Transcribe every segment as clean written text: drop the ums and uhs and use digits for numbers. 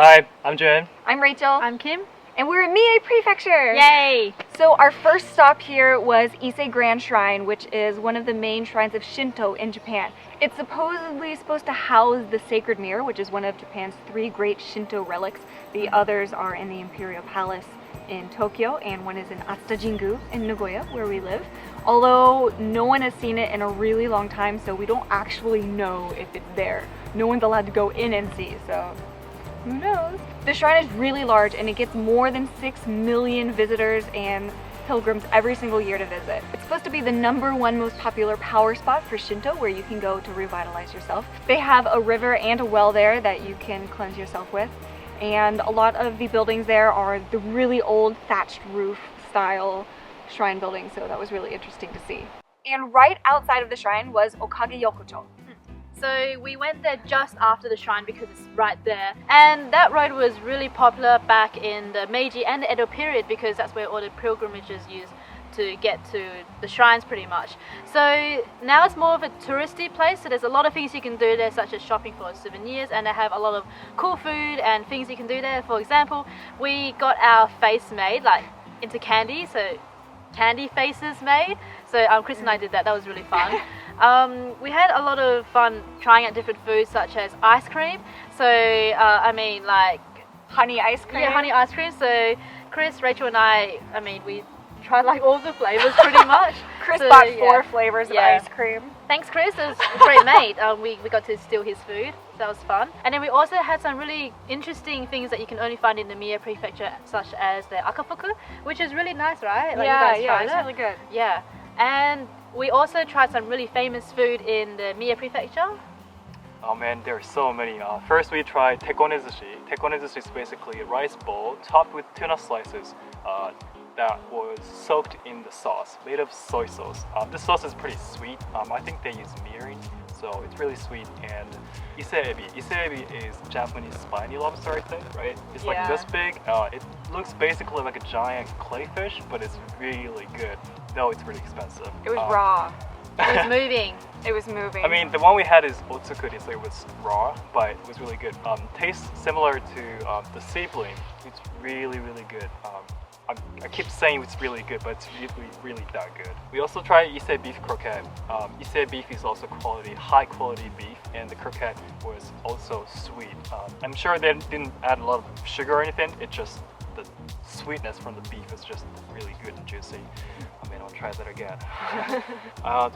Hi, I'm Jun. I'm Rachel. I'm Kim. And we're in Mie Prefecture! Yay! So our first stop here was Ise Grand Shrine, which is one of the main shrines of Shinto in Japan. It's supposedly supposed to house the Sacred Mirror, which is one of Japan's 3 great Shinto relics. The others are in the Imperial Palace in Tokyo, and one is in Atsuta Jingu in Nagoya, where we live. Although no one has seen it in a really long time, so we don't actually know if it's there. No one's allowed to go in and see, so who knows? The shrine is really large and it gets more than 6 million visitors and pilgrims every single year to visit. It's supposed to be the #1 most popular power spot for Shinto, where you can go to revitalize yourself. They have a river and a well there that you can cleanse yourself with. And a lot of the buildings there are the really old thatched roof style shrine buildings, so that was really interesting to see. And right outside of the shrine was Okage Yokocho. So we went there just after the shrine because it's right there. And that road was really popular back in the Meiji and the Edo period because that's where all the pilgrimages used to get to the shrines pretty much. So now it's more of a touristy place, so there's a lot of things you can do there, such as shopping for souvenirs, and they have a lot of cool food and things you can do there. For example, we got our face made like into candy, so candy faces made. So Chris and I did that. That was really fun. We had a lot of fun trying out different foods such as ice cream. So like honey ice cream. Yeah, honey ice cream. So Chris, Rachel and I we tried like all the flavors pretty much. Chris bought 4 flavors of ice cream. Thanks Chris, it was a great mate. We got to steal his food, so that was fun. And then we also had some really interesting things that you can only find in the Mie Prefecture, such as the akafuku, which is really nice, right? Like, it's really good. Yeah, and we also tried some really famous food in the Mie Prefecture. Oh man, there are so many. First we tried Tekonezushi. Tekonezushi is basically a rice bowl topped with tuna slices that was soaked in the sauce, made of soy sauce. This sauce is pretty sweet. I think they use mirin, so it's really sweet. And ise ebi. Ise ebi is Japanese spiny lobster, I think, right? It's like this big. It looks basically like a giant clayfish, but it's really good. No, it's really expensive. It was raw. It was moving. It was moving. I mean, the one we had is otsukuri, so it was raw, but it was really good. Tastes similar to the sibling. It's really, really good. I keep saying it's really good, but it's really that good. We also tried Ise beef croquette. Ise beef is also high quality beef, and the croquette was also sweet. I'm sure they didn't add a lot of sugar or anything. It's just the sweetness from the beef is just really good and juicy. I mean, I'll try that again.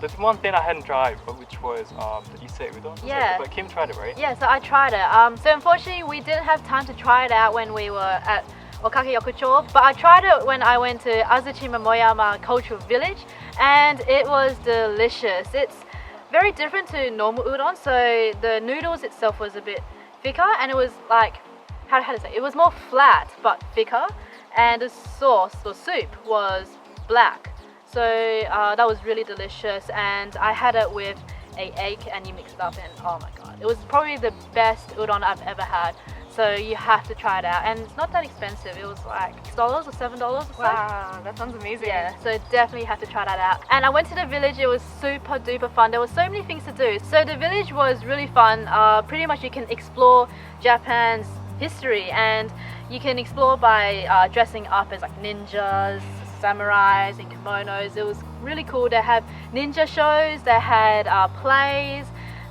The one thing I hadn't tried, which was the Ise Udon. Yeah. But Kim tried it, right? Yeah, so I tried it. So unfortunately, we didn't have time to try it out when we were at Okage Yokocho, but I tried it when I went to Azuchi Momoyama Cultural Village, and it was delicious. It's very different to normal udon, so the noodles itself was a bit thicker, and it was like, how to say, it was more flat but thicker, and the sauce or soup was black. So that was really delicious, and I had it with an egg, and you mix it up, and oh my god, it was probably the best udon I've ever had. So you have to try it out, and it's not that expensive. It was like $6 or $7 or so. Wow, that sounds amazing. Yeah, so definitely have to try that out. And I went to the village. It was super duper fun. There were so many things to do. So the village was really fun. Pretty much you can explore Japan's history, and you can explore by dressing up as like ninjas, samurais in kimonos. It was really cool. They have ninja shows. They had plays.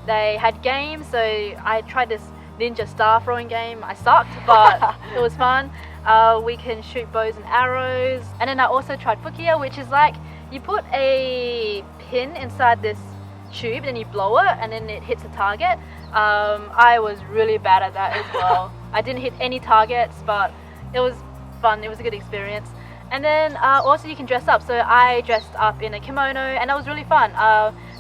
They had games. So I tried this ninja star throwing game. I sucked, but it was fun. We can shoot bows and arrows. And then I also tried fukia, which is like you put a pin inside this tube and you blow it and then it hits a target. I was really bad at that as well. I didn't hit any targets, but it was fun. It was a good experience. And then also you can dress up. So I dressed up in a kimono, and that was really fun.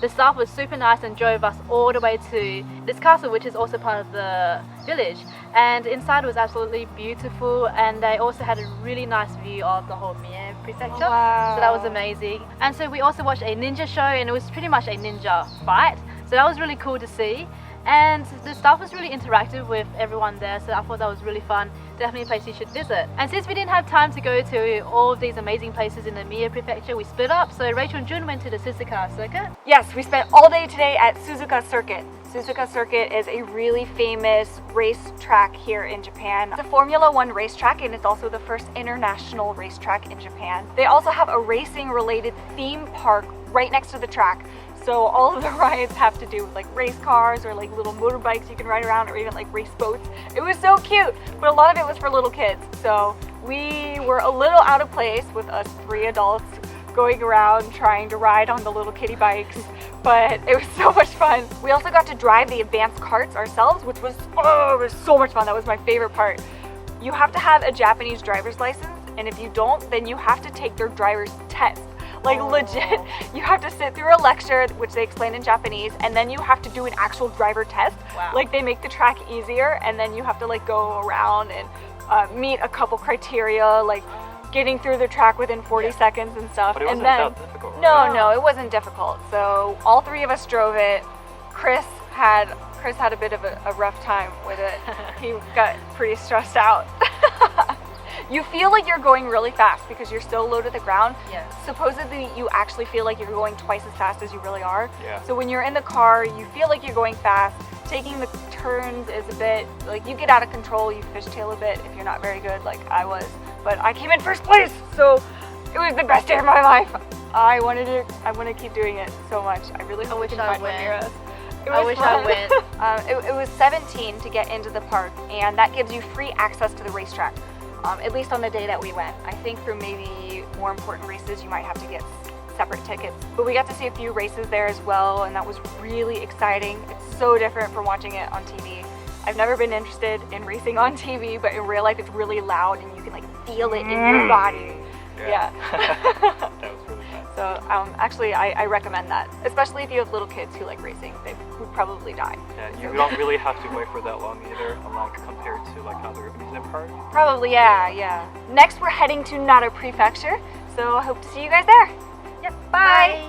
The staff was super nice and drove us all the way to this castle, which is also part of the village. And inside was absolutely beautiful, and they also had a really nice view of the whole Mie Prefecture. Wow. So that was amazing. And so we also watched a ninja show, and it was pretty much a ninja fight. So that was really cool to see. and the staff was really interactive with everyone there, so I thought that was really fun. Definitely a place you should visit. And since we didn't have time to go to all of these amazing places in the Mie Prefecture, we split up. So Rachel and Jun went to the Suzuka circuit. Yes, we spent all day today at Suzuka Circuit. Suzuka Circuit is a really famous racetrack here in Japan. It's a Formula One racetrack, and it's also the first international racetrack in Japan. They also have a racing related theme park right next to the track. So all of the rides have to do with like race cars or like little motorbikes you can ride around, or even like race boats. It was so cute, but a lot of it was for little kids. So we were a little out of place with us 3 adults going around trying to ride on the little kiddie bikes, but it was so much fun. We also got to drive the advanced carts ourselves, which was, oh, it was so much fun. That was my favorite part. You have to have a Japanese driver's license, and if you don't, then you have to take their driver's test. Like legit, you have to sit through a lecture, which they explain in Japanese, and then you have to do an actual driver test. Wow. Like they make the track easier, and then you have to like go around and meet a couple criteria, like getting through the track within 40 seconds and stuff. But it wasn't and then, that difficult, No, right? no, it wasn't difficult. So all 3 of us drove it. Chris had a bit of a rough time with it. He got pretty stressed out. You feel like you're going really fast because you're so low to the ground. Yes. Supposedly you actually feel like you're going twice as fast as you really are. Yeah. So when you're in the car, you feel like you're going fast. Taking the turns is a bit, like you get out of control, you fishtail a bit if you're not very good like I was. But I came in first place, so it was the best day of my life. I want to keep doing it so much. I really hope we can find one near us. I wish I went. It was $17 to get into the park, and that gives you free access to the racetrack. At least on the day that we went. I think for maybe more important races, you might have to get separate tickets. But we got to see a few races there as well, and that was really exciting. It's so different from watching it on TV. I've never been interested in racing on TV, but in real life it's really loud and you can like feel it in your body. Yeah. That was really fun. So actually I recommend that, especially if you have little kids who like racing. They would probably die. Yeah, you don't really have to wait for that long either, unlike compared to like other amusement parks. Probably, yeah. Next we're heading to Nara Prefecture, so I hope to see you guys there. Yep, bye.